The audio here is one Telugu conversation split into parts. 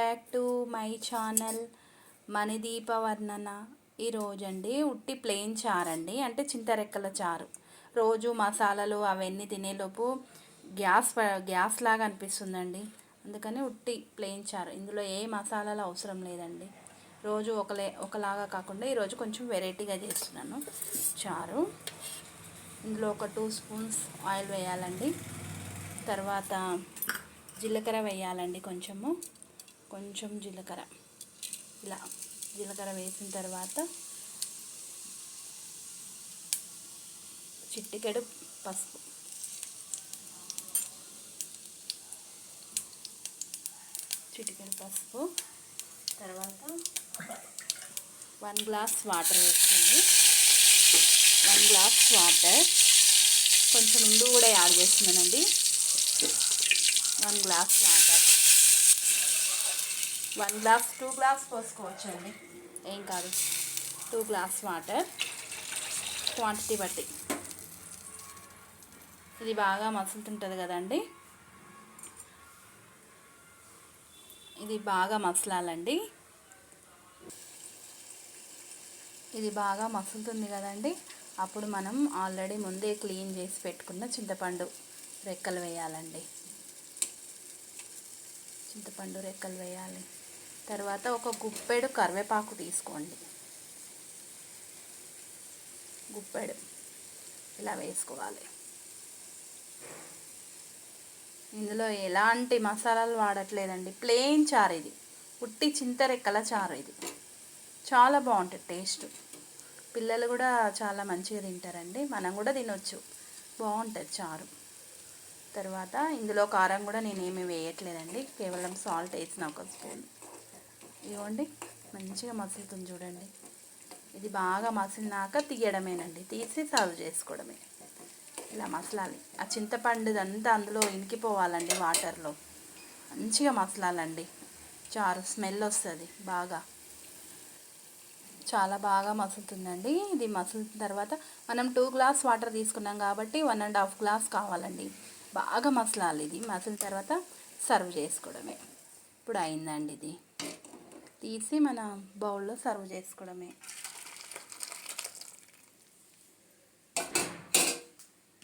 Back to my channel Manideepa వర్ణన. ఈరోజు అండి ఉట్టి ప్లెయిన్ చారు అండి, అంటే చింతరెక్కల చారు. రోజు మసాలాలు అవన్నీ తినేలోపు గ్యాస్ లాగా అనిపిస్తుందండి. అందుకని ఉట్టి ప్లెయిన్ చారు, ఇందులో ఏ మసాలాలు అవసరం లేదండి. రోజు ఒకలాగా కాకుండా ఈరోజు కొంచెం వెరైటీగా చేస్తున్నాను చారు. ఇందులో ఒక 2 స్పూన్స్ ఆయిల్ వేయాలండి. తర్వాత జీలకర్ర వేయాలండి, కొంచెం జీలకర్ర. ఇలా జీలకర్ర వేసిన తర్వాత చిటికెడు పసుపు, తర్వాత 1 గ్లాస్ వాటర్ వేసుకోండి. 1 గ్లాస్ వాటర్, కొంచెం ఇంగు కూడా యాడ్ చేస్తున్నానండి. 1 గ్లాస్ వాటర్, 1 గ్లాస్ 2 గ్లాస్ పోసుకోవచ్చండి, ఏం కాదు. 2 గ్లాస్ వాటర్ క్వాంటిటీ బట్టి. ఇది బాగా మసులుతుంటుంది కదండి, ఇది బాగా మసలాలండి. ఇది బాగా మసులుతుంది కదండి, అప్పుడు మనం ఆల్రెడీ ముందే క్లీన్ చేసి పెట్టుకున్న చింతపండు రెక్కలు వేయాలండి. చింతపండు రెక్కలు వేయాలి. తర్వాత ఒక గుప్పెడు కరివేపాకు తీసుకోండి, గుప్పెడు ఇలా వేసుకోవాలి. ఇందులో ఎలాంటి మసాలాలు వాడట్లేదండి, ప్లెయిన్ చారు ఇది, ఉట్టి చింతరెక్కల చారు. ఇది చాలా బాగుంటుంది టేస్ట్, పిల్లలు కూడా చాలా మంచిగా తింటారండి, మనం కూడా తినొచ్చు, బాగుంటుంది చారు. తర్వాత ఇందులో కారం కూడా నేనేమి వేయట్లేదండి, కేవలం సాల్ట్ వేసిన 1 స్పూన్. ఇవ్వండి, మంచిగా మసులుతుంది చూడండి. ఇది బాగా మసిలినాక తీయడమేనండి, తీసి సర్వ్ చేసుకోవడమే. ఇలా మసలాలి, ఆ చింతపండుదంతా అందులో ఇనికిపోవాలండి, వాటర్లో మంచిగా మసలాలండి. చారు స్మెల్ వస్తుంది బాగా, చాలా బాగా మసులుతుందండి. ఇది మసులుతున్న తర్వాత మనం 2 గ్లాస్ వాటర్ తీసుకున్నాం కాబట్టి 1.5 గ్లాస్ కావాలండి. బాగా మసలాలి. ఇది మసిలిన తర్వాత సర్వ్ చేసుకోవడమే. ఇప్పుడు అయిందండి, ఇది తీసి మన బౌల్లో సర్వ్ చేసుకోవడమే.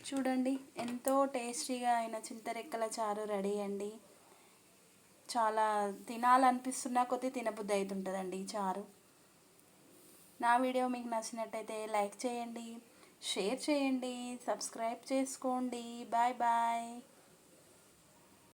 చూడండి, ఎంతో టేస్టీగా అయిన చింతరెక్కల చారు రెడీ అండి. చాలా తినాలనిపిస్తున్న కొద్దీ తినబుద్ధి అవుతుంటుందండి ఈ చారు. నా వీడియో మీకు నచ్చినట్టయితే లైక్ చేయండి, షేర్ చేయండి, సబ్స్క్రైబ్ చేసుకోండి. Bye bye.